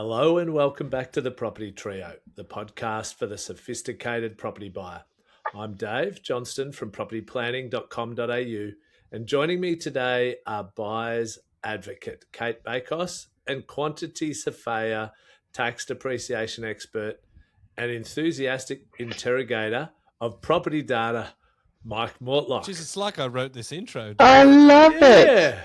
Hello and welcome back to the Property Trio, the podcast for the sophisticated property buyer. I'm Dave Johnston from propertyplanning.com.au, and joining me today are buyer's advocate Cate Bakos and quantity surveyor, tax depreciation expert, and enthusiastic interrogator of property data, Mike Mortlock. Jeez, it's like I wrote this intro. I love it.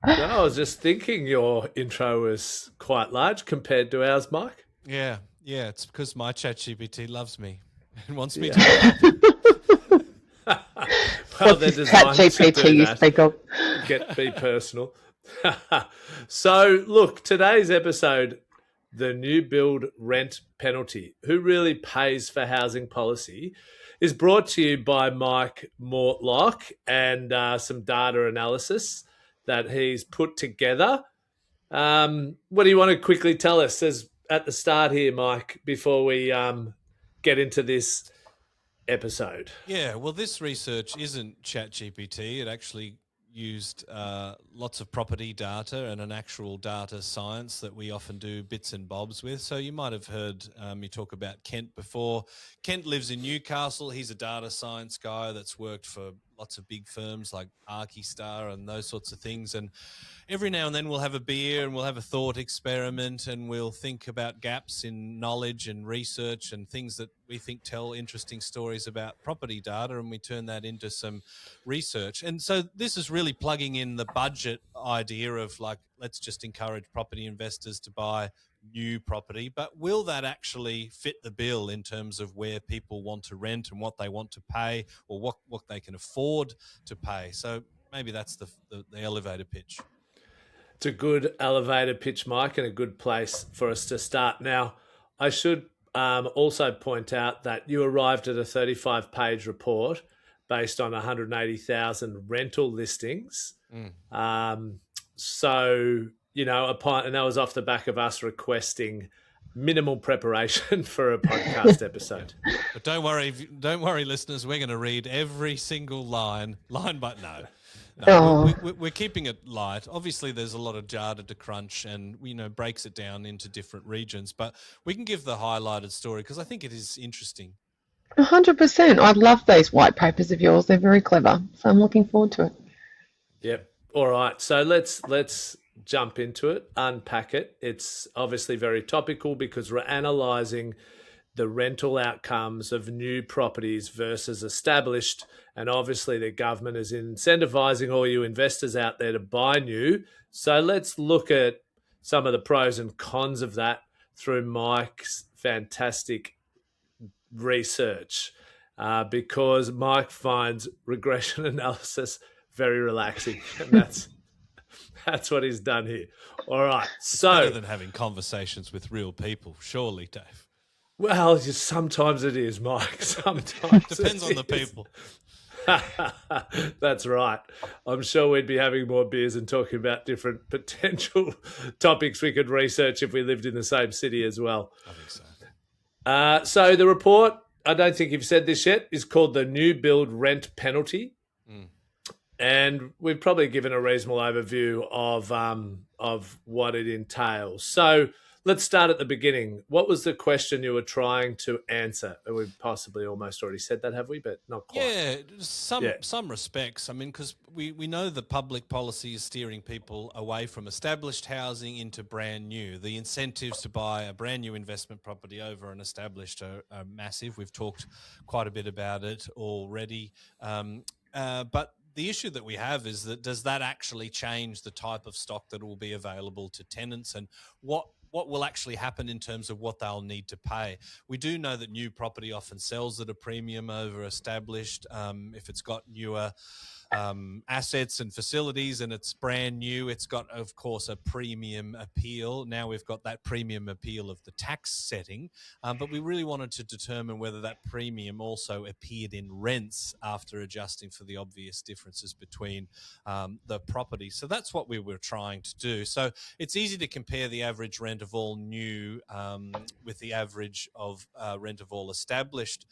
No, I was just thinking your intro was quite large compared to ours, Mike. Yeah, it's because my ChatGPT loves me and wants me to. Well, What's this ChatGPT you speak of? Be personal. So, look, today's episode, the new build rent penalty, who really pays for housing policy, is brought to you by Mike Mortlock and some data analysis that he's put together. What do you want to quickly tell us as at the start here, Mike, before we get into this episode? Yeah, well, this research isn't ChatGPT. It actually used lots of property data and an actual data science that we often do bits and bobs with. So you might have heard me talk about Kent before. Kent lives in Newcastle. He's a data science guy that's worked for lots of big firms like Archistar and those sorts of things. And every now and then we'll have a beer and we'll have a thought experiment and we'll think about gaps in knowledge and research and things that we think tell interesting stories about property data, and we turn that into some research. And so this is really plugging in the budget idea of like, let's just encourage property investors to buy new property, but will that actually fit the bill in terms of where people want to rent and what they want to pay, or what they can afford to pay? So maybe that's the elevator pitch. It's a good elevator pitch, Mike, and a good place for us to start. Now, I should also point out that you arrived at a 35-page report based on 180,000 rental listings. So, you know, and that was off the back of us requesting minimal preparation for a podcast episode. But don't worry, listeners. We're going to read every single line by no. We're keeping it light. Obviously, there's a lot of data to crunch, and breaks it down into different regions. But we can give the highlighted story because I think it is interesting. 100%. I love those white papers of yours. They're very clever. So I'm looking forward to it. Yep. All right. So let's jump into it, unpack it. It's obviously very topical because we're analysing the rental outcomes of new properties versus established. And obviously the government is incentivising all you investors out there to buy new. So let's look at some of the pros and cons of that through Mike's fantastic research, because Mike finds regression analysis very relaxing, and that's what he's done here. All right, so better than having conversations with real people, surely, Dave. Well, sometimes it is, Mike. Sometimes depends on the people. That's right. I'm sure we'd be having more beers and talking about different potential topics we could research if we lived in the same city as well. I think so. So the report, I don't think you've said this yet, is called the New Build Rent Penalty. And we've probably given a reasonable overview of what it entails. So let's start at the beginning. What was the question you were trying to answer? We've possibly almost already said that, have we? But not quite. Yeah, some respects. I mean, because we know the public policy is steering people away from established housing into brand new. The incentives to buy a brand new investment property over an established are massive. We've talked quite a bit about it already. But the issue that we have is that does that actually change the type of stock that will be available to tenants, and what will actually happen in terms of what they'll need to pay? We do know that new property often sells at a premium over established if it's got newer assets and facilities and it's brand new. It's got, of course, a premium appeal. Now we've got that premium appeal of the tax setting, but we really wanted to determine whether that premium also appeared in rents after adjusting for the obvious differences between the property. So that's what we were trying to do. So it's easy to compare the average rent of all new with the average of rent of all established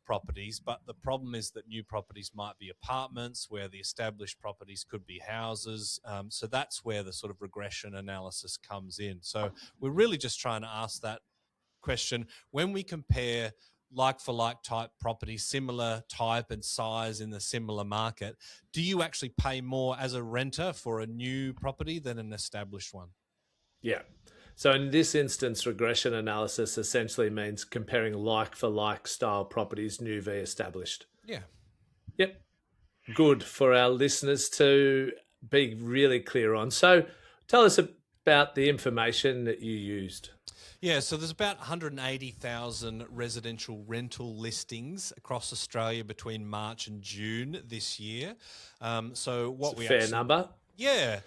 properties, but the problem is that new properties might be apartments, where the established properties could be houses. So that's where the sort of regression analysis comes in. So we're really just trying to ask that question: when we compare like-for-like type properties, similar type and size in the similar market, do you actually pay more as a renter for a new property than an established one? Yeah. So in this instance, regression analysis essentially means comparing like-for-like style properties, new v established. Yeah. Yep. Good for our listeners to be really clear on. So tell us about the information that you used. Yeah, so there's about 180,000 residential rental listings across Australia between March and June this year. So what we fair number. Yeah.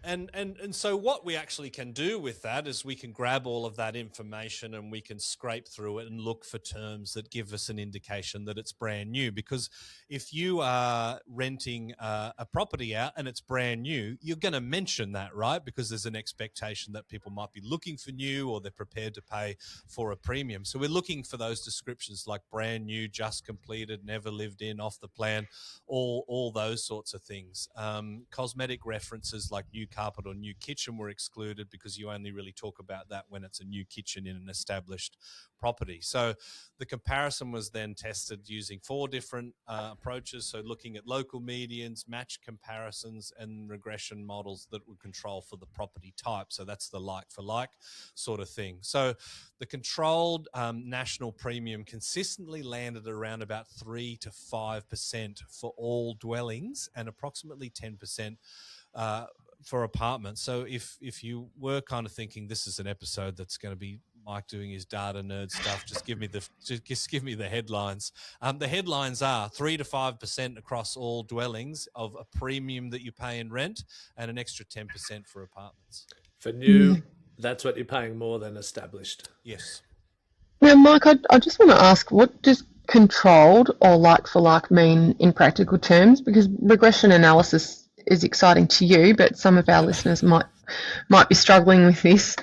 And so what we actually can do with that is we can grab all of that information and we can scrape through it and look for terms that give us an indication that it's brand new. Because if you are renting a property out and it's brand new, you're going to mention that, right? Because there's an expectation that people might be looking for new, or they're prepared to pay for a premium. So we're looking for those descriptions like brand new, just completed, never lived in, off the plan, all those sorts of things. Cosmetic references like new carpet or new kitchen were excluded because you only really talk about that when it's a new kitchen in an established property. So the comparison was then tested using 4 different approaches. So looking at local medians, match comparisons, and regression models that would control for the property type. So that's the like for like sort of thing. So the controlled national premium consistently landed around about 3 to 5% for all dwellings and approximately 10% for apartments. So if you were kind of thinking this is an episode that's going to be Mike doing his data nerd stuff, just give me the headlines. The headlines are 3 to 5% across all dwellings of a premium that you pay in rent, and an extra 10% for apartments. For new, that's what you're paying more than established. Yes. Now, Mike, I just want to ask, what does controlled or like for like mean in practical terms? Because regression analysis is exciting to you, but some of our listeners might be struggling with this.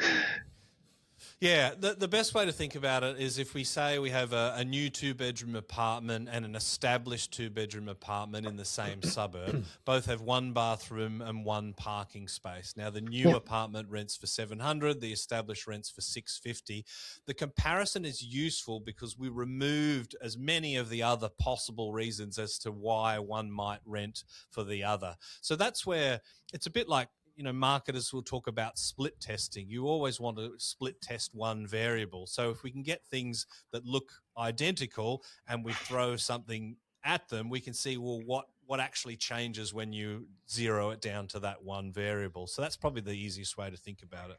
Yeah, the best way to think about it is if we say we have a new 2-bedroom apartment and an established 2-bedroom apartment in the same suburb, both have 1 bathroom and 1 parking space. Now, the new apartment rents for $700, the established rents for $650. The comparison is useful because we removed as many of the other possible reasons as to why one might rent for the other. So that's where it's a bit like, marketers will talk about split testing. You always want to split test one variable. So if we can get things that look identical and we throw something at them, we can see, well, what actually changes when you zero it down to that one variable. So that's probably the easiest way to think about it.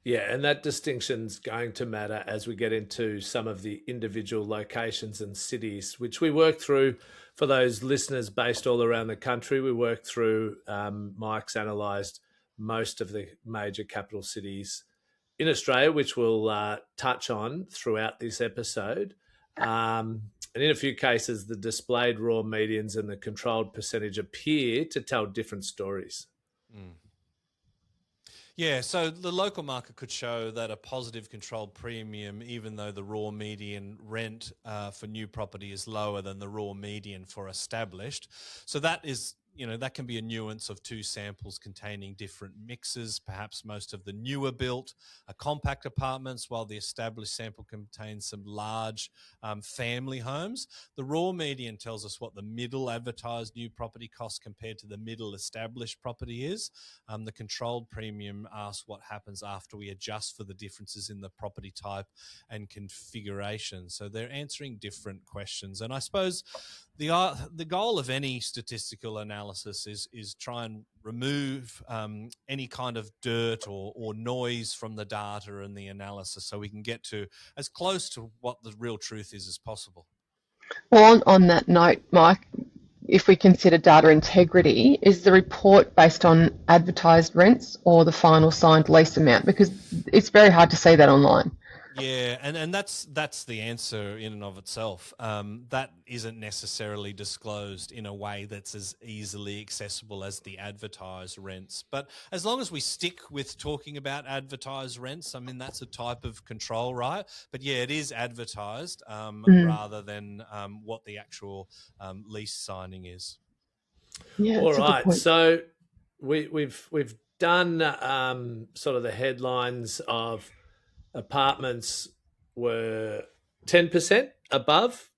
Yeah, and that distinction's going to matter as we get into some of the individual locations and cities, which we work through for those listeners based all around the country. We work through, Mike's analysed most of the major capital cities in Australia, which we'll touch on throughout this episode. And in a few cases, the displayed raw medians and the controlled percentage appear to tell different stories. Yeah, so the local market could show that a positive controlled premium, even though the raw median rent for new property is lower than the raw median for established. So that is, that can be a nuance of 2 samples containing different mixes. Perhaps most of the newer built are compact apartments, while the established sample contains some large family homes. The raw median tells us what the middle advertised new property cost compared to the middle established property is. The controlled premium asks what happens after we adjust for the differences in the property type and configuration. So they're answering different questions. And I suppose the goal of any statistical analysis is try and remove any kind of dirt or noise from the data and the analysis, so we can get to as close to what the real truth is as possible. Well, on that note, Mike, if we consider data integrity, is the report based on advertised rents or the final signed lease amount? Because it's very hard to see that online. Yeah, and that's the answer in and of itself. That isn't necessarily disclosed in a way that's as easily accessible as the advertised rents. But as long as we stick with talking about advertised rents, I mean, that's a type of control, right? But yeah, it is advertised rather than what the actual lease signing is. Yeah, All that's a good right. point. So we've done sort of the headlines of apartments were 10% above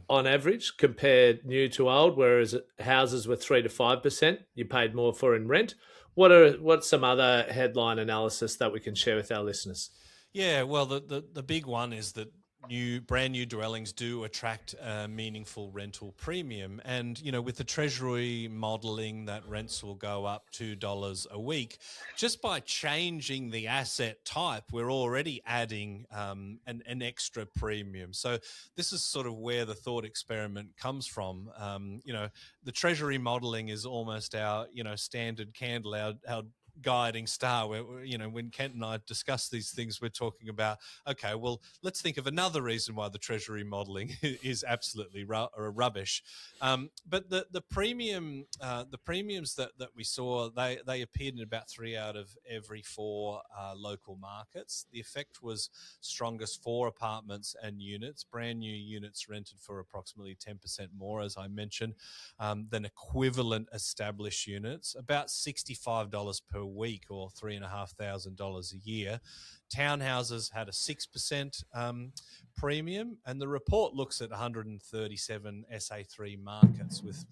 on average compared new to old, whereas houses were 3 to 5% you paid more for in rent. What's some other headline analysis that we can share with our listeners? Yeah, well, the big one is that brand new dwellings do attract a meaningful rental premium, and with the Treasury modelling that rents will go up $2 a week just by changing the asset type. We're already adding an extra premium. So this is sort of where the thought experiment comes from. The Treasury modelling is almost our standard candle, our guiding star, where when Kent and I discuss these things, we're talking about, okay, well, let's think of another reason why the Treasury modelling is absolutely rubbish. But the premiums that we saw, they appeared in about 3 out of every 4 local markets. The effect was strongest for apartments and units. Brand new units rented for approximately 10% more, as I mentioned, than equivalent established units, about $65 per week or $3,500 a year. Townhouses had a 6% premium, and the report looks at 137 SA3 markets with,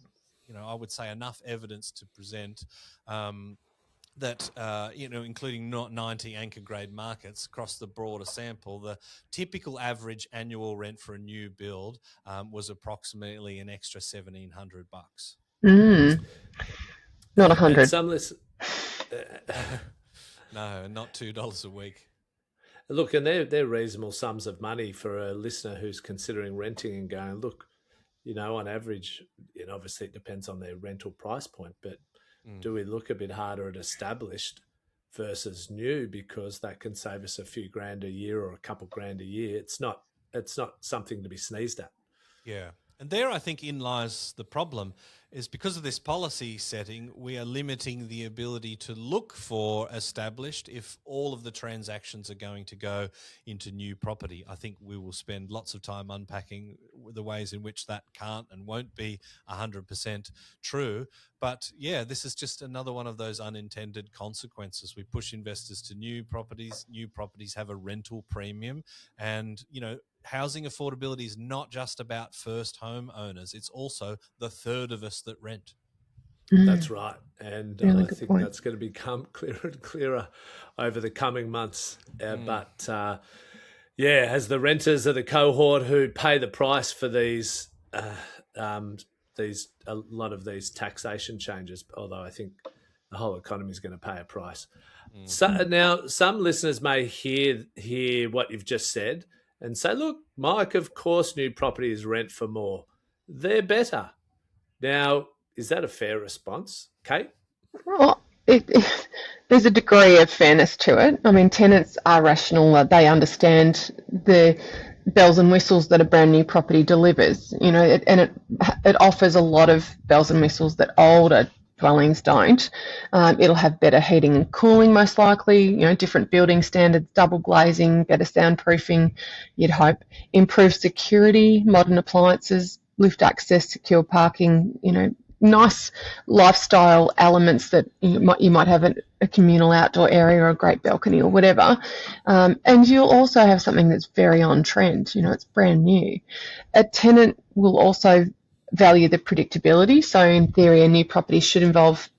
I would say enough evidence to present that, including 90 anchor grade markets across the broader sample. The typical average annual rent for a new build was approximately an extra $1,700. Not 100. And some list. No, not $2 a week. Look, and they're reasonable sums of money for a listener who's considering renting and going, look, on average, obviously it depends on their rental price point, but do we look a bit harder at established versus new, because that can save us a few grand a year or a couple grand a year? It's not something to be sneezed at. Yeah. And there, I think, in lies the problem, is because of this policy setting, we are limiting the ability to look for established if all of the transactions are going to go into new property. I think we will spend lots of time unpacking the ways in which that can't and won't be 100% true. But yeah, this is just another one of those unintended consequences. We push investors to new properties. New properties have a rental premium, and, housing affordability is not just about first home owners. It's also the third of us that rent. That's right. And Really I good think point. that's going to become clearer and clearer over the coming months. But as the renters are the cohort who pay the price for these a lot of these taxation changes, although I think the whole economy is going to pay a price. So now some listeners may hear what you've just said and say, look, Mike, of course new properties rent for more. They're better. Now, is that a fair response, Kate? Well, there's a degree of fairness to it. I mean, tenants are rational. They understand the bells and whistles that a brand new property delivers, and it offers a lot of bells and whistles that older dwellings don't. It'll have better heating and cooling, most likely, different building standards, double glazing, better soundproofing, you'd hope, improved security, modern appliances, lift access, secure parking, nice lifestyle elements that you might have a communal outdoor area or a great balcony or whatever. And you'll also have something that's very on trend, it's brand new. A tenant will also value the predictability. So in theory, a new property should involve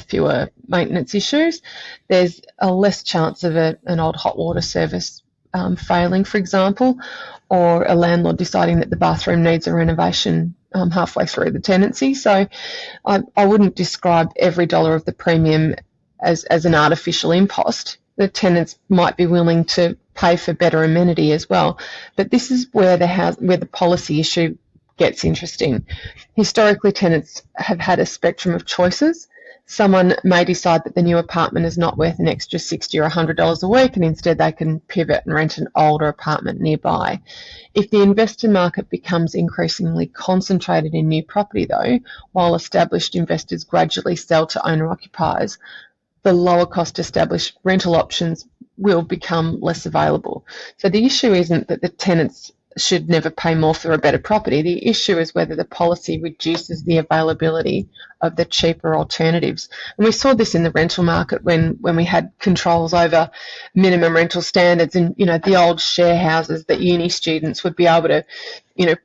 fewer maintenance issues. There's a less chance of an old hot water service failing, for example, or a landlord deciding that the bathroom needs a renovation halfway through the tenancy. So I wouldn't describe every dollar of the premium as an artificial impost. The tenants might be willing to pay for better amenity as well. But this is where the policy issue gets interesting. Historically, tenants have had a spectrum of choices. someone may decide that the new apartment is not worth an extra $60 or $100 a week, and instead they can pivot and rent an older apartment nearby. If the investor market becomes increasingly concentrated in new property, though, while established investors gradually sell to owner-occupiers, the lower cost established rental options will become less available. So the issue isn't that the tenants should never pay more for a better property. The issue is whether the policy reduces the availability of the cheaper alternatives. And we saw this in the rental market when we had controls over minimum rental standards, and the old share houses that uni students would be able to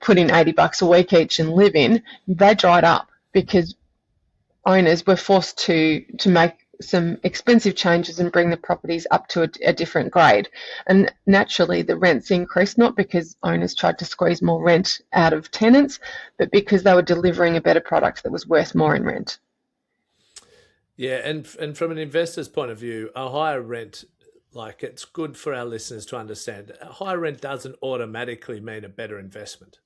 put in $80 a week each and live in. They dried up because owners were forced to make some expensive changes and bring the properties up to a different grade. And naturally the rents increased, not because owners tried to squeeze more rent out of tenants, but because they were delivering a better product that was worth more in rent. Yeah, and from an investor's point of view, a higher rent, like, it's good for our listeners to understand, a higher rent doesn't automatically mean a better investment.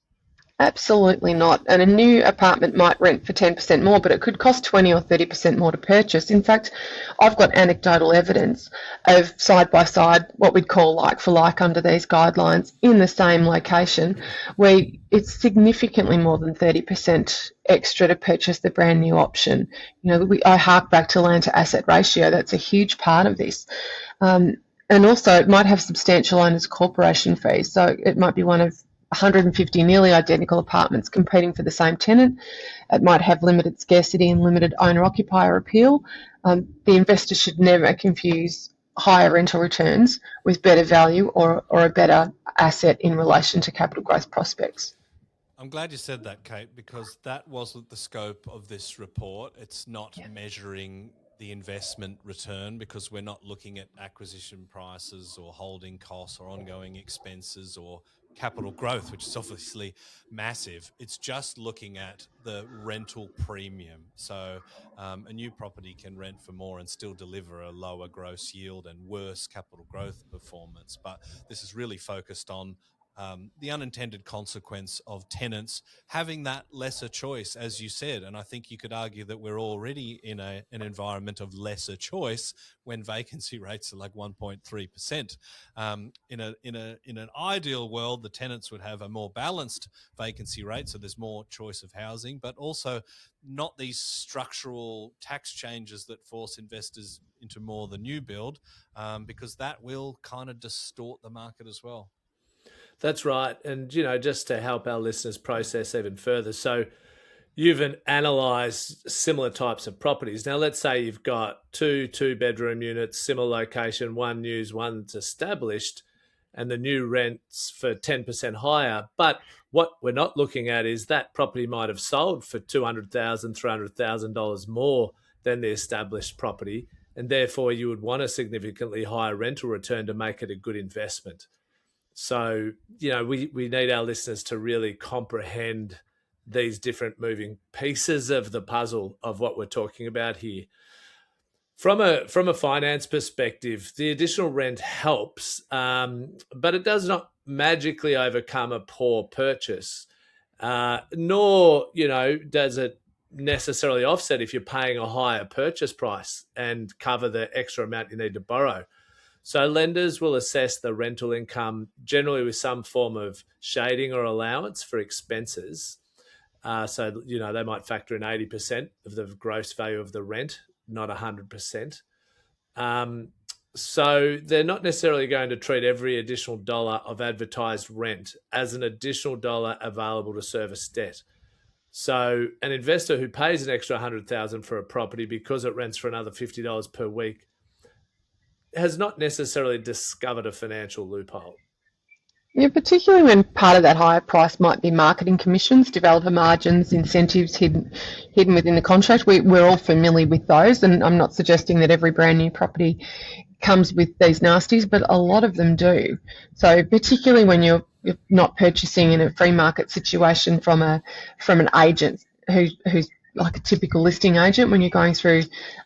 Absolutely not. And a new apartment might rent for 10% more, but it could cost 20 or 30% more to purchase. In fact, I've got anecdotal evidence of side-by-side, what we'd call like-for-like under these guidelines, in the same location, where it's significantly more than 30% extra to purchase the brand new option. I hark back to land to asset ratio. That's a huge part of this. And also it might have substantial owners' corporation fees. So it might be one of 150 nearly identical apartments competing for the same tenant. It might have limited scarcity and limited owner-occupier appeal. The investor should never confuse higher rental returns with better value or a better asset in relation to capital growth prospects. I'm glad you said that, Kate, because that wasn't the scope of this report. It's not measuring the investment return, because we're not looking at acquisition prices or holding costs or ongoing expenses or capital growth, which is obviously massive. It's just looking at the rental premium. So a new property can rent for more and still deliver a lower gross yield and worse capital growth performance. But this is really focused on the unintended consequence of tenants having that lesser choice, as you said. And I think you could argue that we're already in an environment of lesser choice when vacancy rates are like 1.3%. In an ideal world, the tenants would have a more balanced vacancy rate, so there's more choice of housing, but also not these structural tax changes that force investors into more the new build, because that will kind of distort the market as well. That's right. And, just to help our listeners process even further, so you've analysed similar types of properties. Now, let's say you've got two bedroom units, similar location, one used, one's established, and the new rent's for 10% higher. But what we're not looking at is that property might have sold for $200,000, $300,000 more than the established property, and therefore you would want a significantly higher rental return to make it a good investment. So, we need our listeners to really comprehend these different moving pieces of the puzzle of what we're talking about here. From a finance perspective, the additional rent helps, but it does not magically overcome a poor purchase, nor, does it necessarily offset if you're paying a higher purchase price and cover the extra amount you need to borrow. So lenders will assess the rental income generally with some form of shading or allowance for expenses. So, they might factor in 80% of the gross value of the rent, not 100%. So they're not necessarily going to treat every additional dollar of advertised rent as an additional dollar available to service debt. So an investor who pays an extra $100,000 for a property because it rents for another $50 per week has not necessarily discovered a financial loophole. Yeah, particularly when part of that higher price might be marketing commissions, developer margins, incentives hidden within the contract. We're all familiar with those, and I'm not suggesting that every brand new property comes with these nasties, but a lot of them do. So particularly when you're not purchasing in a free market situation from an agent who's like a typical listing agent, when you're going through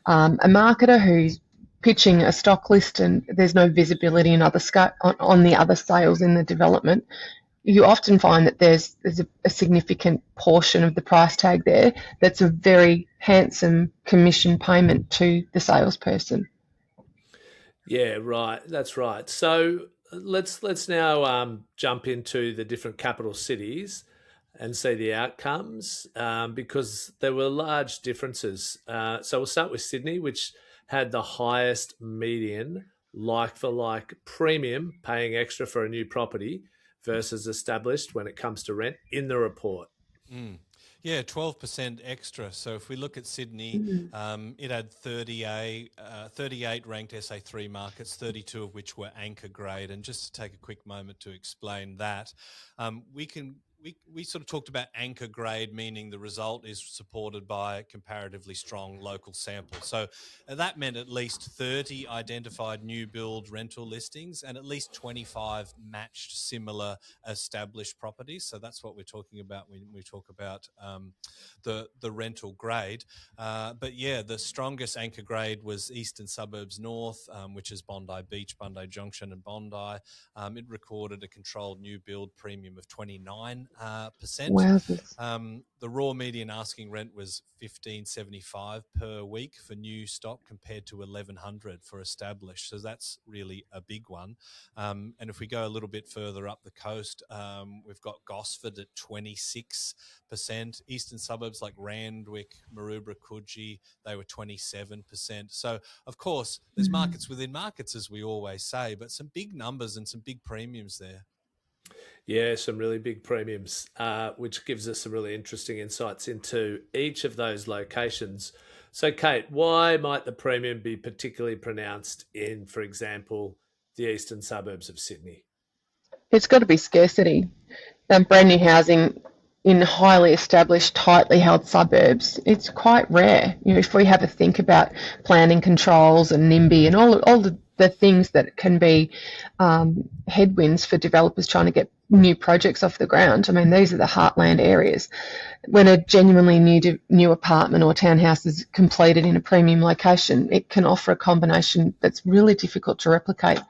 a marketer who's pitching a stock list and there's no visibility on the other sales in the development, you often find that there's a significant portion of the price tag there that's a very handsome commission payment to the salesperson. Yeah, right. That's right. So let's now jump into the different capital cities and see the outcomes because there were large differences. So we'll start with Sydney, which had the highest median like for like premium paying extra for a new property versus established when it comes to rent in the report. Mm. Yeah, 12% extra. So if we look at Sydney, it had 38 ranked SA3 markets, 32 of which were anchor grade. And just to take a quick moment to explain that, we sort of talked about anchor grade, meaning the result is supported by a comparatively strong local sample. So that meant at least 30 identified new build rental listings and at least 25 matched similar established properties. So that's what we're talking about when we talk about the rental grade. But yeah, the strongest anchor grade was Eastern Suburbs North, which is Bondi Beach, Bondi Junction and Bondi. It recorded a controlled new build premium of 29%. Wowzers. The raw median asking rent was $1,575 per week for new stock compared to $1,100 for established. So that's really a big one. And if we go a little bit further up the coast, we've got Gosford at 26%. Eastern suburbs like Randwick, Maroubra, Coogee, they were 27%. So, of course, there's markets within markets, as we always say, but some big numbers and some big premiums there. Yeah, some really big premiums, which gives us some really interesting insights into each of those locations. So, Kate, why might the premium be particularly pronounced in, for example, the eastern suburbs of Sydney? It's got to be scarcity. Brand new housing in highly established, tightly held suburbs, it's quite rare. If we have a think about planning controls and NIMBY and all the things that can be headwinds for developers trying to get new projects off the ground. I mean, these are the heartland areas. When a genuinely new apartment or townhouse is completed in a premium location, it can offer a combination that's really difficult to replicate.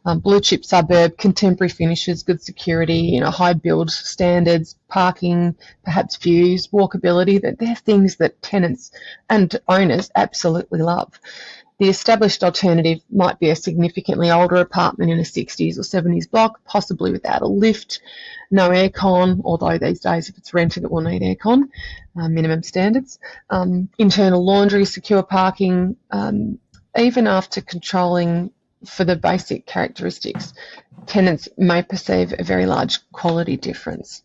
Blue chip suburb, contemporary finishes, good security, high build standards, parking, perhaps views, walkability. They're things that tenants and owners absolutely love. The established alternative might be a significantly older apartment in a 60s or 70s block, possibly without a lift, no aircon, although these days if it's rented it will need aircon, minimum standards, internal laundry, secure parking, even after controlling for the basic characteristics, tenants may perceive a very large quality difference.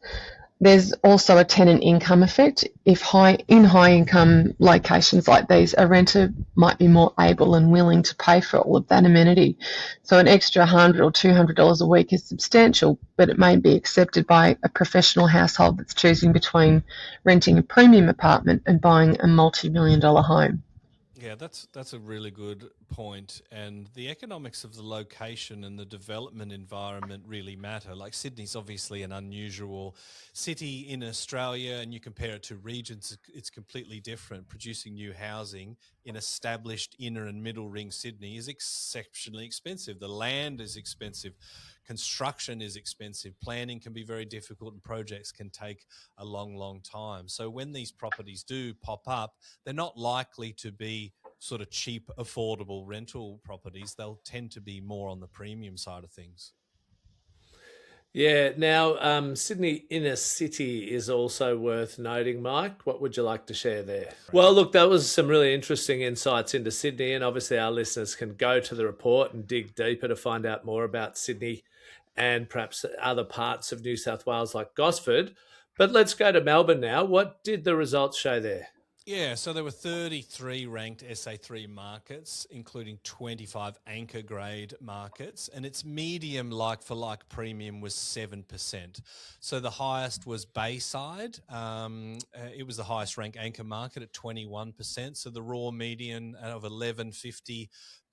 There's also a tenant income effect. If high income locations like these, a renter might be more able and willing to pay for all of that amenity. So an extra $100 or $200 a week is substantial, but it may be accepted by a professional household that's choosing between renting a premium apartment and buying a multi-million-dollar home. Yeah, that's a really good point. And the economics of the location and the development environment really matter. Like Sydney's obviously an unusual city in Australia, and you compare it to regions, it's completely different. Producing new housing in established inner and middle ring Sydney is exceptionally expensive. The land is expensive. Construction is expensive. Planning can be very difficult and projects can take a long, long time. So when these properties do pop up, they're not likely to be sort of cheap, affordable rental properties. They'll tend to be more on the premium side of things. Yeah, now Sydney inner city is also worth noting, Mike. What would you like to share there? Well, look, that was some really interesting insights into Sydney, and obviously our listeners can go to the report and dig deeper to find out more about Sydney and perhaps other parts of New South Wales like Gosford. But let's go to Melbourne now. What did the results show there? Yeah, so there were 33 ranked SA3 markets, including 25 anchor grade markets, and its medium like-for-like premium was 7%. So the highest was Bayside. It was the highest ranked anchor market at 21%. So the raw median of $1,150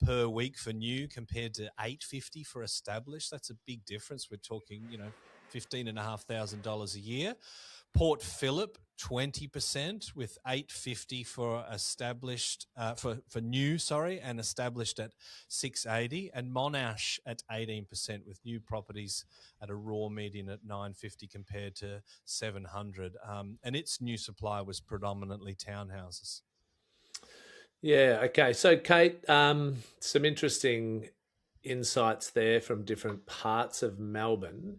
per week for new compared to $850 for established. That's a big difference. We're talking, $15,500 a year. Port Phillip 20% with 850 for established for new, and established at 680, and Monash at 18% with new properties at a raw median at 950 compared to 700, and its new supply was predominantly townhouses. Yeah. Okay. So, Cate, some interesting insights there from different parts of Melbourne.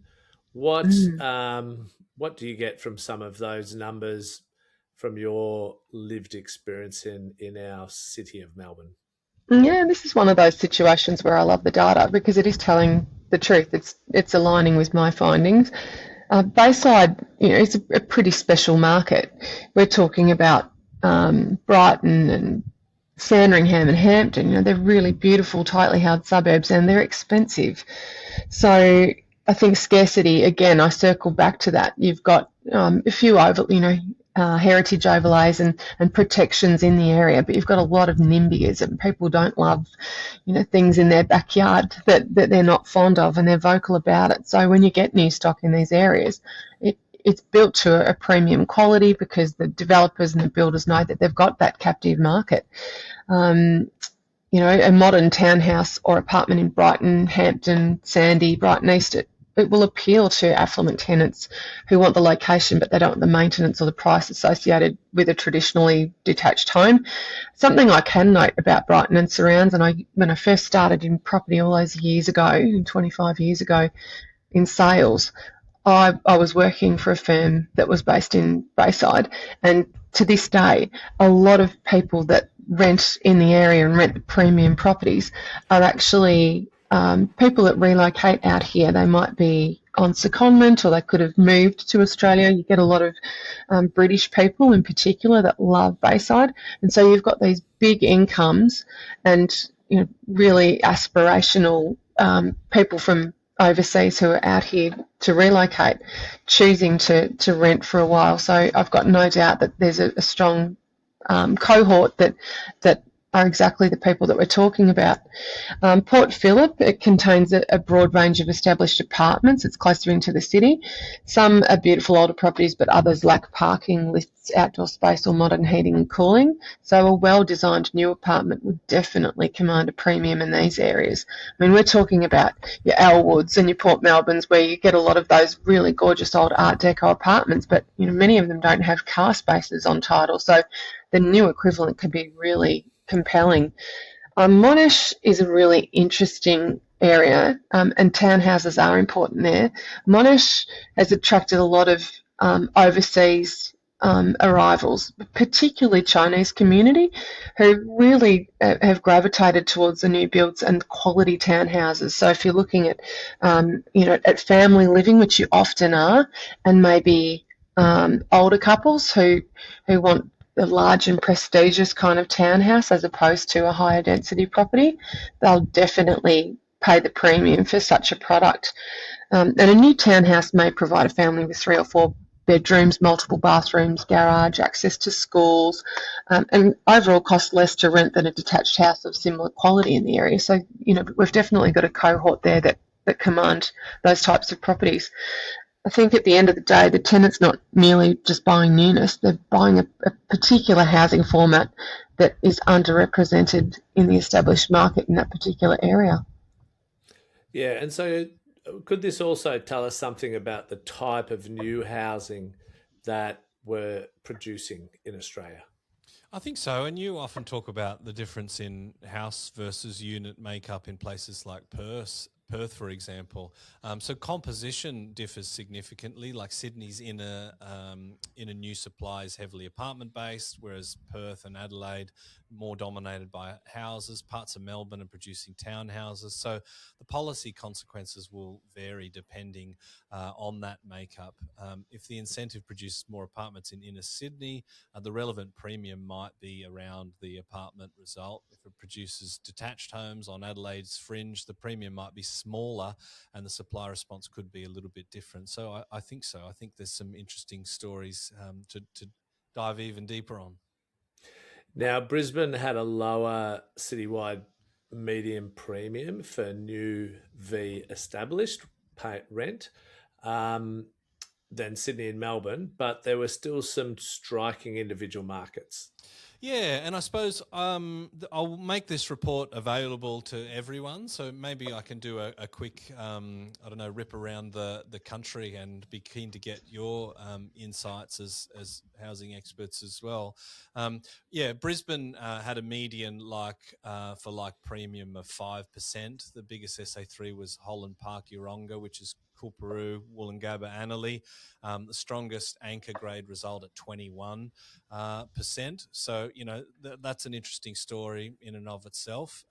What do you get from some of those numbers from your lived experience in our city of Melbourne? Yeah, this is one of those situations where I love the data because it is telling the truth. It's aligning with my findings. Bayside, it's a pretty special market. We're talking about Brighton and Sandringham and Hampton. They're really beautiful, tightly held suburbs, and they're expensive. So I think scarcity, again, I circle back to that. You've got a few heritage overlays and protections in the area, but you've got a lot of NIMBYs, and people don't love, things in their backyard that they're not fond of, and they're vocal about it. So when you get new stock in these areas, it's built to a premium quality because the developers and the builders know that they've got that captive market. A modern townhouse or apartment in Brighton, Hampton, Sandy, Brighton East, it will appeal to affluent tenants who want the location, but they don't want the maintenance or the price associated with a traditionally detached home. Something I can note about Brighton and surrounds, and when I first started in property all those years ago, 25 years ago, in sales, I was working for a firm that was based in Bayside, and to this day, a lot of people that rent in the area and rent the premium properties are actually people that relocate out here. They might be on secondment or they could have moved to Australia. You get a lot of British people in particular that love Bayside, and so you've got these big incomes and really aspirational people from overseas who are out here to relocate, choosing to rent for a while. So I've got no doubt that there's a strong cohort that are exactly the people that we're talking about. Port Phillip, it contains a broad range of established apartments. It's closer into the city. Some are beautiful older properties, but others lack parking, lifts, outdoor space, or modern heating and cooling. So a well-designed new apartment would definitely command a premium in these areas. I mean, we're talking about your Elwoods and your Port Melbournes, where you get a lot of those really gorgeous old Art Deco apartments, but many of them don't have car spaces on title. So the new equivalent could be really compelling. Monash is a really interesting area, and townhouses are important there. Monash has attracted a lot of overseas arrivals, particularly Chinese community, who really have gravitated towards the new builds and quality townhouses. So if you're looking at, at family living, which you often are, and maybe older couples who want a large and prestigious kind of townhouse as opposed to a higher density property, they'll definitely pay the premium for such a product. And a new townhouse may provide a family with 3 or 4 bedrooms, multiple bathrooms, garage, access to schools, and overall cost less to rent than a detached house of similar quality in the area. So, we've definitely got a cohort there that command those types of properties. I think at the end of the day, the tenant's not merely just buying newness, they're buying a particular housing format that is underrepresented in the established market in that particular area. Yeah, and so could this also tell us something about the type of new housing that we're producing in Australia? I think so, and you often talk about the difference in house versus unit makeup in places like Perth, for example. So composition differs significantly. Like Sydney's inner new supply is heavily apartment based, whereas Perth and Adelaide more dominated by houses. Parts of Melbourne are producing townhouses. So the policy consequences will vary depending on that makeup. If the incentive produces more apartments in inner Sydney, the relevant premium might be around the apartment result. If it produces detached homes on Adelaide's fringe, the premium might be smaller and the supply response could be a little bit different. So I think so. I think there's some interesting stories to dive even deeper on. Now, Brisbane had a lower citywide median premium for new v established rent. than Sydney and Melbourne, but there were still some striking individual markets. Yeah, and I suppose I'll make this report available to everyone. So maybe I can do a quick, rip around the country, and be keen to get your insights as housing experts as well. Brisbane had a median like premium of 5%. The biggest SA3 was Holland Park, Yeronga, which is Coolparoo, Wollongabba, Annerley. The strongest anchor grade result at 21%. So, that's an interesting story in and of itself.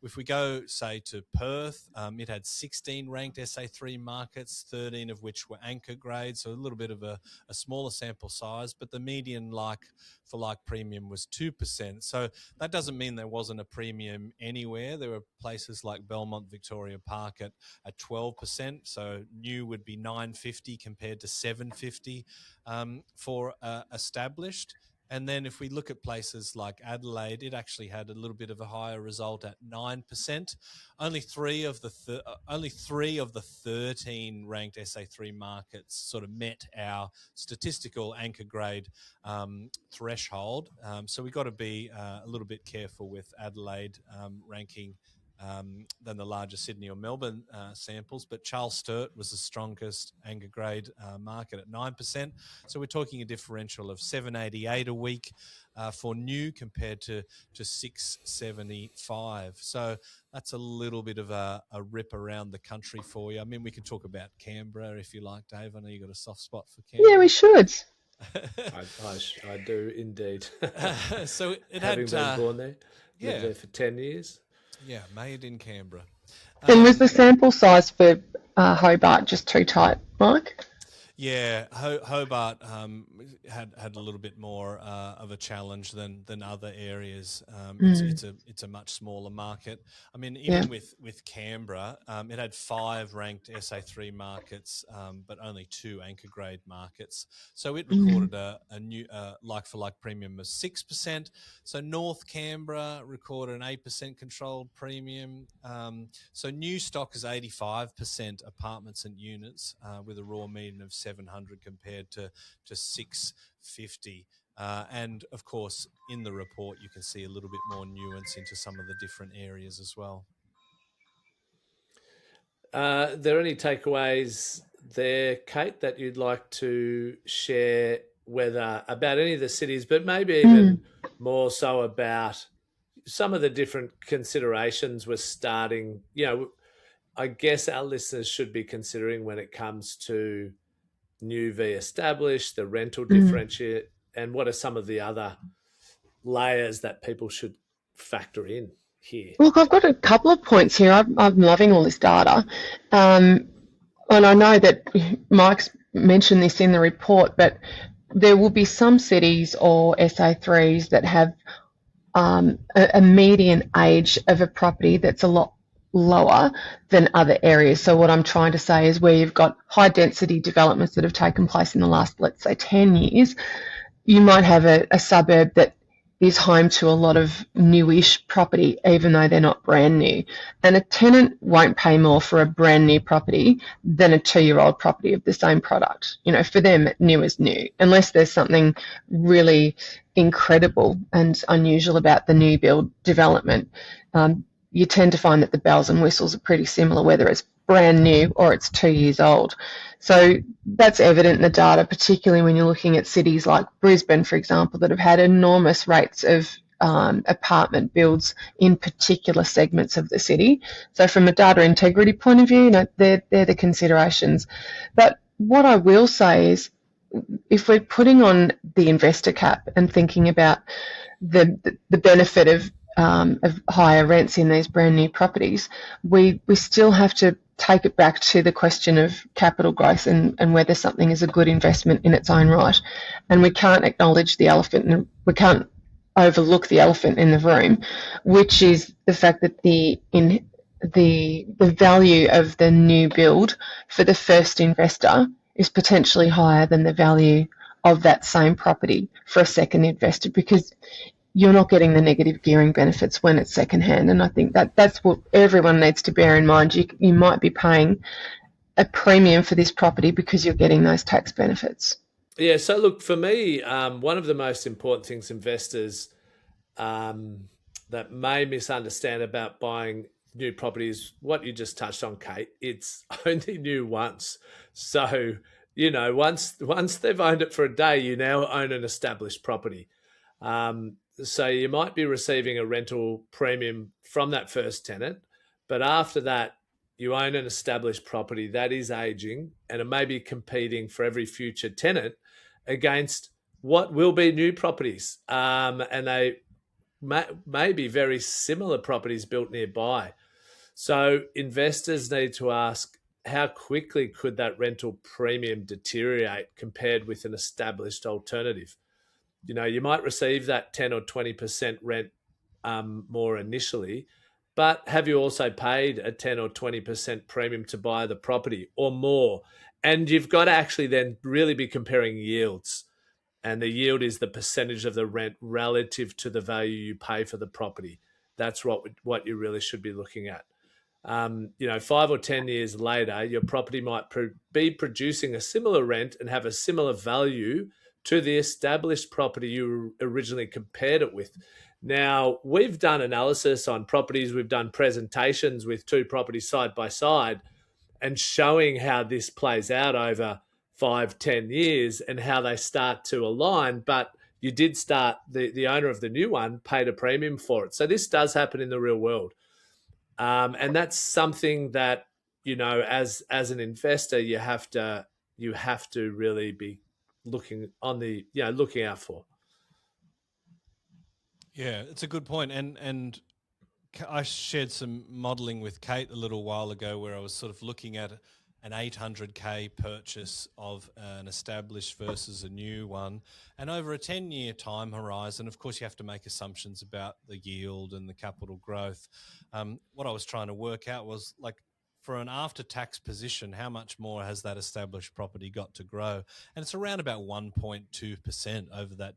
If we go, say, to Perth, it had 16 ranked SA3 markets, 13 of which were anchor grade, so a little bit of a smaller sample size, but the median like-for-like premium was 2%. So that doesn't mean there wasn't a premium anywhere. There were places like Belmont Victoria Park at 12%, so new would be $950 compared to $750 for established. And then if we look at places like Adelaide, it actually had a little bit of a higher result at 9%. Only three of the 13 ranked SA3 markets sort of met our statistical anchor grade threshold. So we've got to be a little bit careful with Adelaide ranking than the larger Sydney or Melbourne samples, but Charles Sturt was the strongest anchor grade market at 9%. So we're talking a differential of $788 a week for new compared to $675. So that's a little bit of a rip around the country for you. I mean, we could talk about Canberra if you like, Dave. I know you got a soft spot for Canberra. Yeah, we should. I do indeed. So it having had been born there, lived there for 10 years. Yeah, made in Canberra. And was the sample size for Hobart just too tight, Mike? Yeah, Hobart had a little bit more of a challenge than other areas. It's a much smaller market. I mean, even with Canberra, it had 5 ranked SA3 markets, but only 2 anchor grade markets. So it recorded a new like-for-like premium of 6%. So North Canberra recorded an 8% controlled premium. So new stock is 85% apartments and units with a raw median of 700 compared to 650. And of course, in the report, you can see a little bit more nuance into some of the different areas as well. Are there any takeaways there, Kate, that you'd like to share, whether about any of the cities, but maybe even more so about some of the different considerations we're starting, I guess our listeners should be considering when it comes to new v established, the rental differentiate, and what are some of the other layers that people should factor in here? Look, I've got a couple of points here. I'm loving all this data. And I know that Mike's mentioned this in the report, but there will be some cities or SA3s that have a median age of a property that's a lot lower than other areas. So what I'm trying to say is where you've got high density developments that have taken place in the last, let's say, 10 years, you might have a suburb that is home to a lot of newish property, even though they're not brand new. And a tenant won't pay more for a brand new property than a 2-year-old property of the same product. For them, new is new, unless there's something really incredible and unusual about the new build development. You tend to find that the bells and whistles are pretty similar, whether it's brand new or it's 2 years old. So that's evident in the data, particularly when you're looking at cities like Brisbane, for example, that have had enormous rates of apartment builds in particular segments of the city. So from a data integrity point of view, they're the considerations. But what I will say is, if we're putting on the investor cap and thinking about the benefit of higher rents in these brand new properties, we still have to take it back to the question of capital growth and whether something is a good investment in its own right. And we can't acknowledge the elephant, and we can't overlook the elephant in the room, which is the fact that the value of the new build for the first investor is potentially higher than the value of that same property for a second investor, because you're not getting the negative gearing benefits when it's secondhand. And I think that's what everyone needs to bear in mind. You might be paying a premium for this property because you're getting those tax benefits? Yeah, so look, for me, one of the most important things investors that may misunderstand about buying new properties, what you just touched on, Kate, it's only new once. So, once they've owned it for a day, you now own an established property. So you might be receiving a rental premium from that first tenant, but after that, you own an established property that is aging, and it may be competing for every future tenant against what will be new properties. And they may be very similar properties built nearby. So investors need to ask, how quickly could that rental premium deteriorate compared with an established alternative? You might receive that 10 or 20% rent more initially, but have you also paid a 10 or 20% premium to buy the property or more? And you've got to actually then really be comparing yields. And the yield is the percentage of the rent relative to the value you pay for the property. That's what you really should be looking at. 5 or 10 years later, your property might be producing a similar rent and have a similar value to the established property you originally compared it with. Now, we've done analysis on properties. We've done presentations with two properties side by side and showing how this plays out over 5-10 years and how they start to align. But you did start, the owner of the new one paid a premium for it. So this does happen in the real world. And that's something that, as an investor, you have to really be looking out for. Yeah, it's a good point. And I shared some modelling with Kate a little while ago where I was sort of looking at an 800K purchase of an established versus a new one. And over a 10-year time horizon, of course, you have to make assumptions about the yield and the capital growth. What I was trying to work out was, like, for an after-tax position, how much more has that established property got to grow? And it's around about 1.2% over that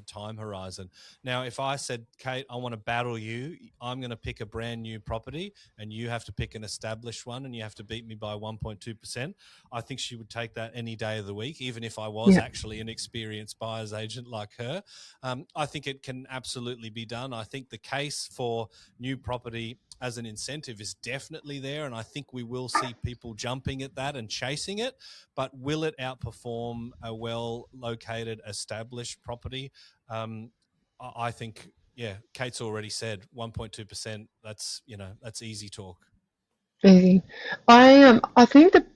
time horizon. Now, if I said, Kate, I want to battle you, I'm going to pick a brand new property and you have to pick an established one and you have to beat me by 1.2%, I think she would take that any day of the week, even if I was actually an experienced buyer's agent like her. I think it can absolutely be done. I think the case for new property as an incentive is definitely there, and I think we will see people jumping at that and chasing it, but will it outperform a well-located, established property? I think, Kate's already said 1.2%, that's easy talk. Easy. I think that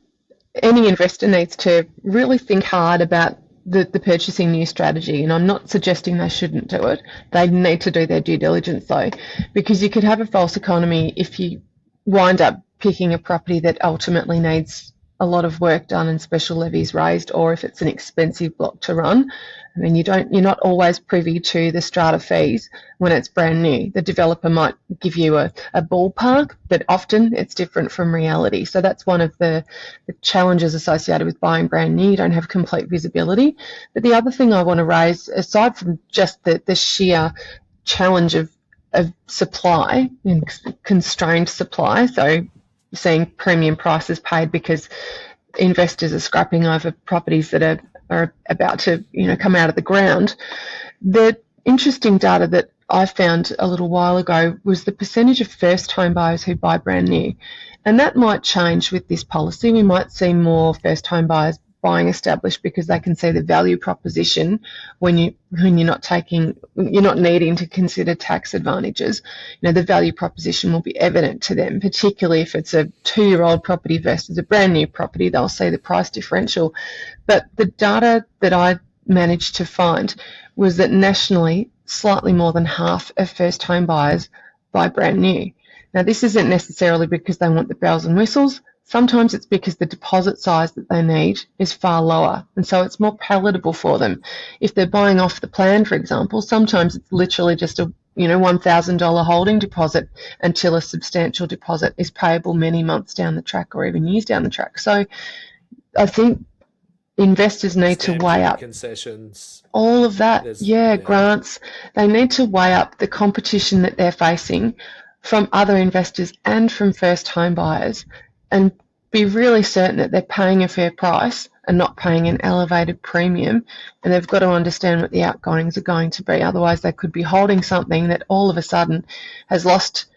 any investor needs to really think hard about the purchasing new strategy, and I'm not suggesting they shouldn't do it. They need to do their due diligence though, because you could have a false economy if you wind up picking a property that ultimately needs a lot of work done and special levies raised, or if it's an expensive block to run. I mean, you're not always privy to the strata fees when it's brand new. The developer might give you a ballpark, but often it's different from reality. So that's one of the challenges associated with buying brand new. You don't have complete visibility. But the other thing I want to raise, aside from just the sheer challenge of supply, constrained supply, so seeing premium prices paid because investors are scrapping over properties that are about to come out of the ground. The interesting data that I found a little while ago was the percentage of first home buyers who buy brand new, and that might change with this policy. We might see more first home buyers buying established because they can see the value proposition when you're not needing to consider tax advantages. The value proposition will be evident to them, particularly if it's a 2-year-old property versus a brand new property. They'll see the price differential. But the data that I managed to find was that nationally, slightly more than half of first home buyers buy brand new. Now, this isn't necessarily because they want the bells and whistles. Sometimes it's because the deposit size that they need is far lower, and so it's more palatable for them. If they're buying off the plan, for example, sometimes it's literally just a $1,000 holding deposit until a substantial deposit is payable many months down the track or even years down the track. So I think investors need to weigh up concessions, all of that. Grants. They need to weigh up the competition that they're facing from other investors and from first home buyers, and be really certain that they're paying a fair price and not paying an elevated premium, and they've got to understand what the outgoings are going to be. Otherwise, they could be holding something that all of a sudden has lost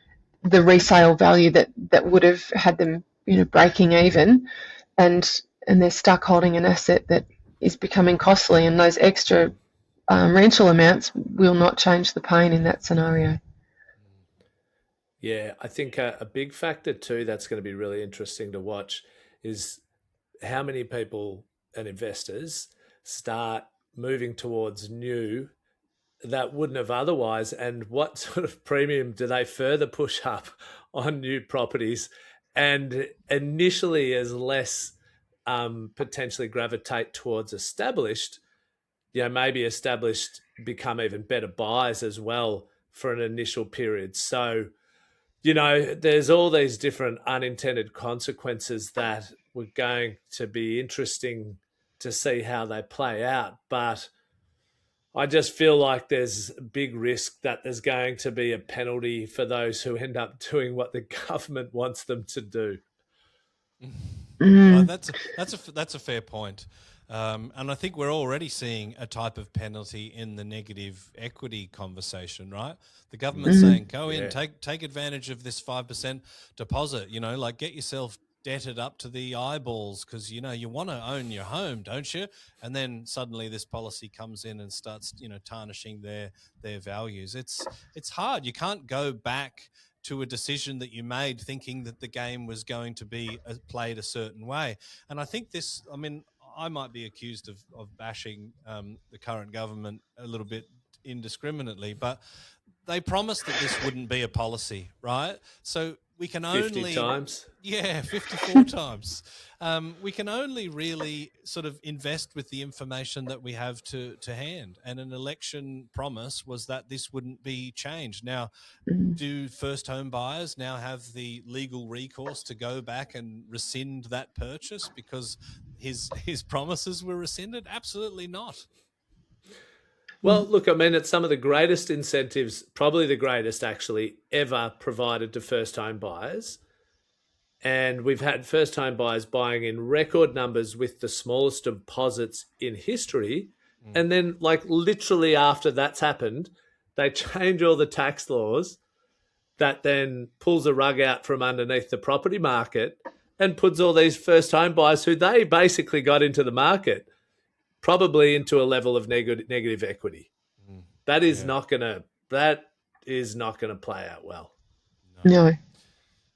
the resale value that would have had them, breaking even, and they're stuck holding an asset that is becoming costly, and those extra rental amounts will not change the pain in that scenario. Yeah, I think a big factor too that's going to be really interesting to watch is how many people and investors start moving towards new that wouldn't have otherwise, and what sort of premium do they further push up on new properties, and initially as less potentially gravitate towards established, maybe established become even better buys as well for an initial period. So, there's all these different unintended consequences that were going to be interesting to see how they play out. But I just feel like there's a big risk that there's going to be a penalty for those who end up doing what the government wants them to do. That's a fair point. And I think we're already seeing a type of penalty in the negative equity conversation, right? The government's saying, go in, take advantage of this 5% deposit, like get yourself debted up to the eyeballs because, you want to own your home, don't you? And then suddenly this policy comes in and starts, tarnishing their values. It's hard. You can't go back to a decision that you made thinking that the game was going to be played a certain way. And I think I might be accused of bashing the current government a little bit indiscriminately, but they promised that this wouldn't be a policy, right? So we can only 50 times. Yeah, 54 times. We can only really sort of invest with the information that we have to hand. And an election promise was that this wouldn't be changed. Now, do first home buyers now have the legal recourse to go back and rescind that purchase because his promises were rescinded? Absolutely not. Well, look, it's some of the greatest incentives, probably the greatest actually, ever provided to first home buyers. And we've had first home buyers buying in record numbers with the smallest deposits in history. And then, literally after that's happened, they change all the tax laws that then pulls a rug out from underneath the property market and puts all these first home buyers who they basically got into the market probably into a level of negative equity. That is not going to play out well. No.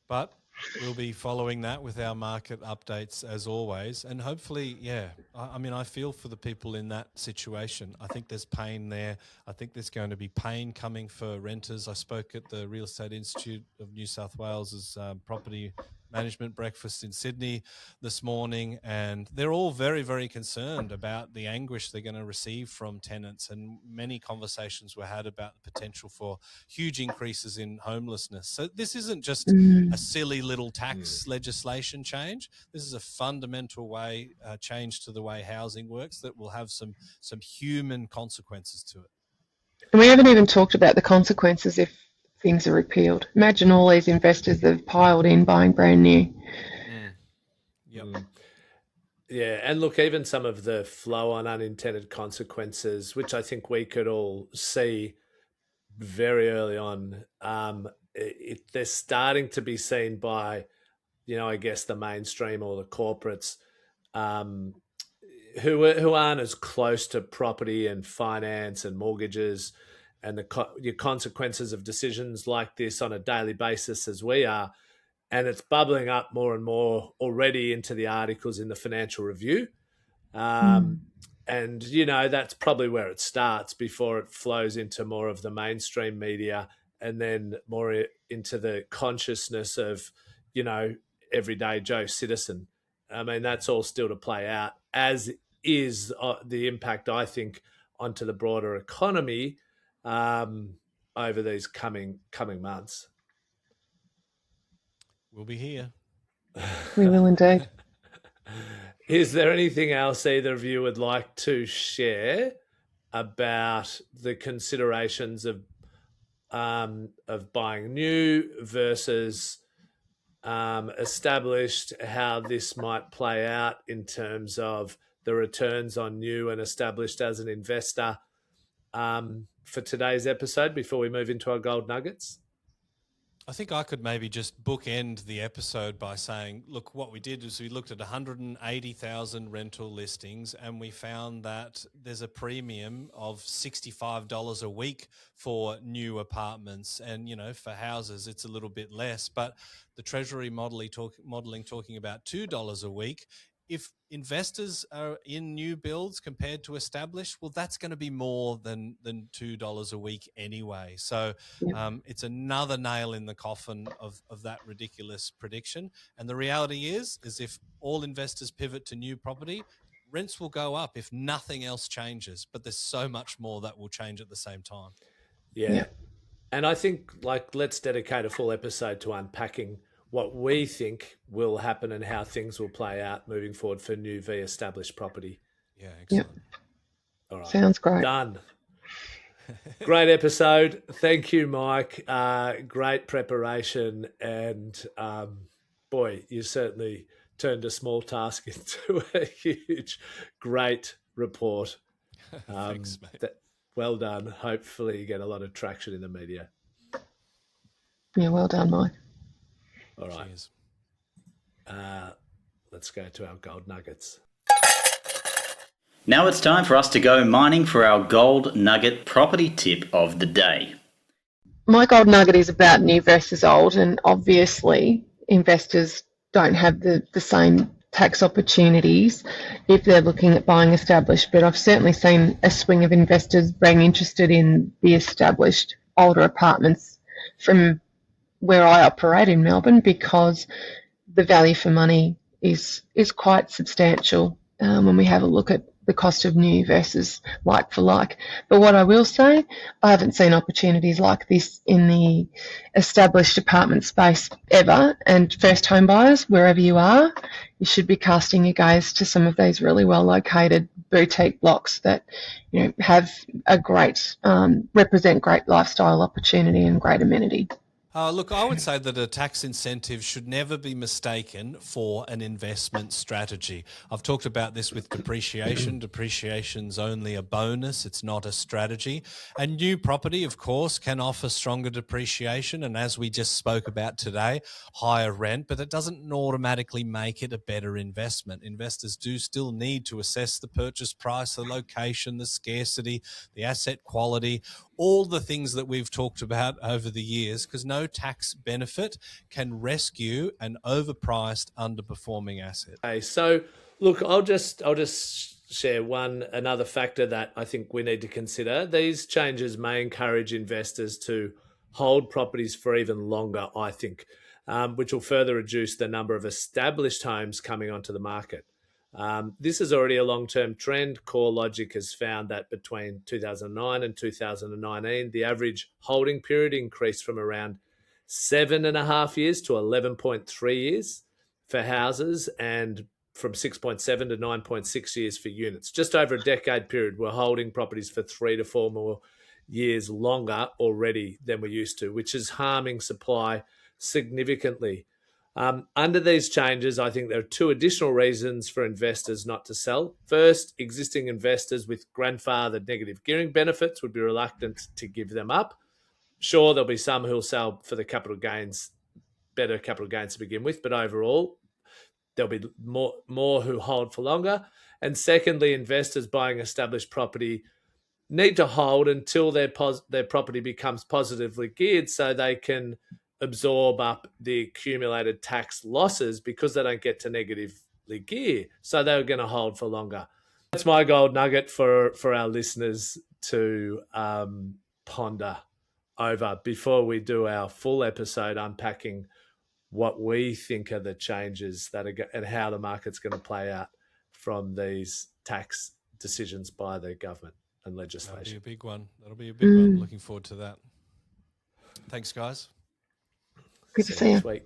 But we'll be following that with our market updates as always. And hopefully, I feel for the people in that situation. I think there's pain there. I think there's going to be pain coming for renters. I spoke at the Real Estate Institute of New South Wales's property management breakfast in Sydney this morning, and they're all very, very concerned about the anguish they're going to receive from tenants, and many conversations were had about the potential for huge increases in homelessness. So this isn't just a silly little tax legislation change. This is a fundamental change to the way housing works that will have some human consequences to it. And we haven't even talked about the consequences if things are repealed. Imagine all these investors that have piled in buying brand new. Yeah, and look, even some of the flow-on unintended consequences, which I think we could all see very early on, they're starting to be seen by, I guess the mainstream or the corporates who aren't as close to property and finance and mortgages and your consequences of decisions like this on a daily basis as we are. And it's bubbling up more and more already into the articles in the Financial Review. And, that's probably where it starts before it flows into more of the mainstream media and then more into the consciousness of, everyday Joe citizen. That's all still to play out, as is the impact, I think, onto the broader economy over these coming months. We'll be here. We will indeed. Is there anything else either of you would like to share about the considerations of buying new versus established how this might play out in terms of the returns on new and established as an investor for today's episode before we move into our gold nuggets? I think I could maybe just bookend the episode by saying, look, what we did is we looked at 180,000 rental listings and we found that there's a premium of $65 a week for new apartments. And, you know, for houses, it's a little bit less. But the Treasury modelling talking about $2 a week. If investors are in new builds compared to established, well, that's going to be more than $2 a week anyway. So it's another nail in the coffin of that ridiculous prediction. And the reality is if all investors pivot to new property, rents will go up if nothing else changes. But there's so much more that will change at the same time. Yeah. And I think, let's dedicate a full episode to unpacking what we think will happen and how things will play out moving forward for new v established property. Yeah, excellent. All right. Sounds great. Done. Great episode. Thank you, Mike. Great preparation. And boy, you certainly turned a small task into a huge, great report. Thanks, mate. Well done. Hopefully you get a lot of traction in the media. Yeah, well done, Mike. All right. Cheers. Let's go to our gold nuggets. Now it's time for us to go mining for our gold nugget property tip of the day. My gold nugget is about new versus old, and obviously investors don't have the same tax opportunities if they're looking at buying established, but I've certainly seen a swing of investors being interested in the established older apartments from where I operate in Melbourne, because the value for money is quite substantial when we have a look at the cost of new versus like for like. But what I will say, I haven't seen opportunities like this in the established apartment space ever, and first home buyers, wherever you are, you should be casting your gaze to some of these really well located boutique blocks that, you know, have a great represent great lifestyle opportunity and great amenity. Look, I would say that a tax incentive should never be mistaken for an investment strategy. I've talked about this with depreciation. Depreciation's only a bonus. It's not a strategy. And new property, of course, can offer stronger depreciation. And as we just spoke about today, higher rent, but it doesn't automatically make it a better investment. Investors do still need to assess the purchase price, the location, the scarcity, the asset quality, all the things that we've talked about over the years, because no tax benefit can rescue an overpriced, underperforming asset. Okay, so look, I'll just share another factor that I think we need to consider. These changes may encourage investors to hold properties for even longer, I think, which will further reduce the number of established homes coming onto the market. This is already a long-term trend. CoreLogic has found that between 2009 and 2019, the average holding period increased from around 7.5 years to 11.3 years for houses, and from 6.7 to 9.6 years for units. Just over a decade period, we're holding properties for 3 to 4 more years longer already than we used to, which is harming supply significantly. Under these changes, I think there are two additional reasons for investors not to sell. First, existing investors with grandfathered negative gearing benefits would be reluctant to give them up. Sure, there'll be some who'll sell for the capital gains, better capital gains to begin with, but overall, there'll be more who hold for longer. And secondly, investors buying established property need to hold until their property becomes positively geared so they can absorb up the accumulated tax losses because they don't get to negatively gear. So they're going to hold for longer. That's my gold nugget for our listeners to ponder over before we do our full episode unpacking what we think are the changes that are and how the market's going to play out from these tax decisions by the government and legislation. That'll be a big one. That'll be a big one. Looking forward to that. Thanks, guys. Good to see you. Next week.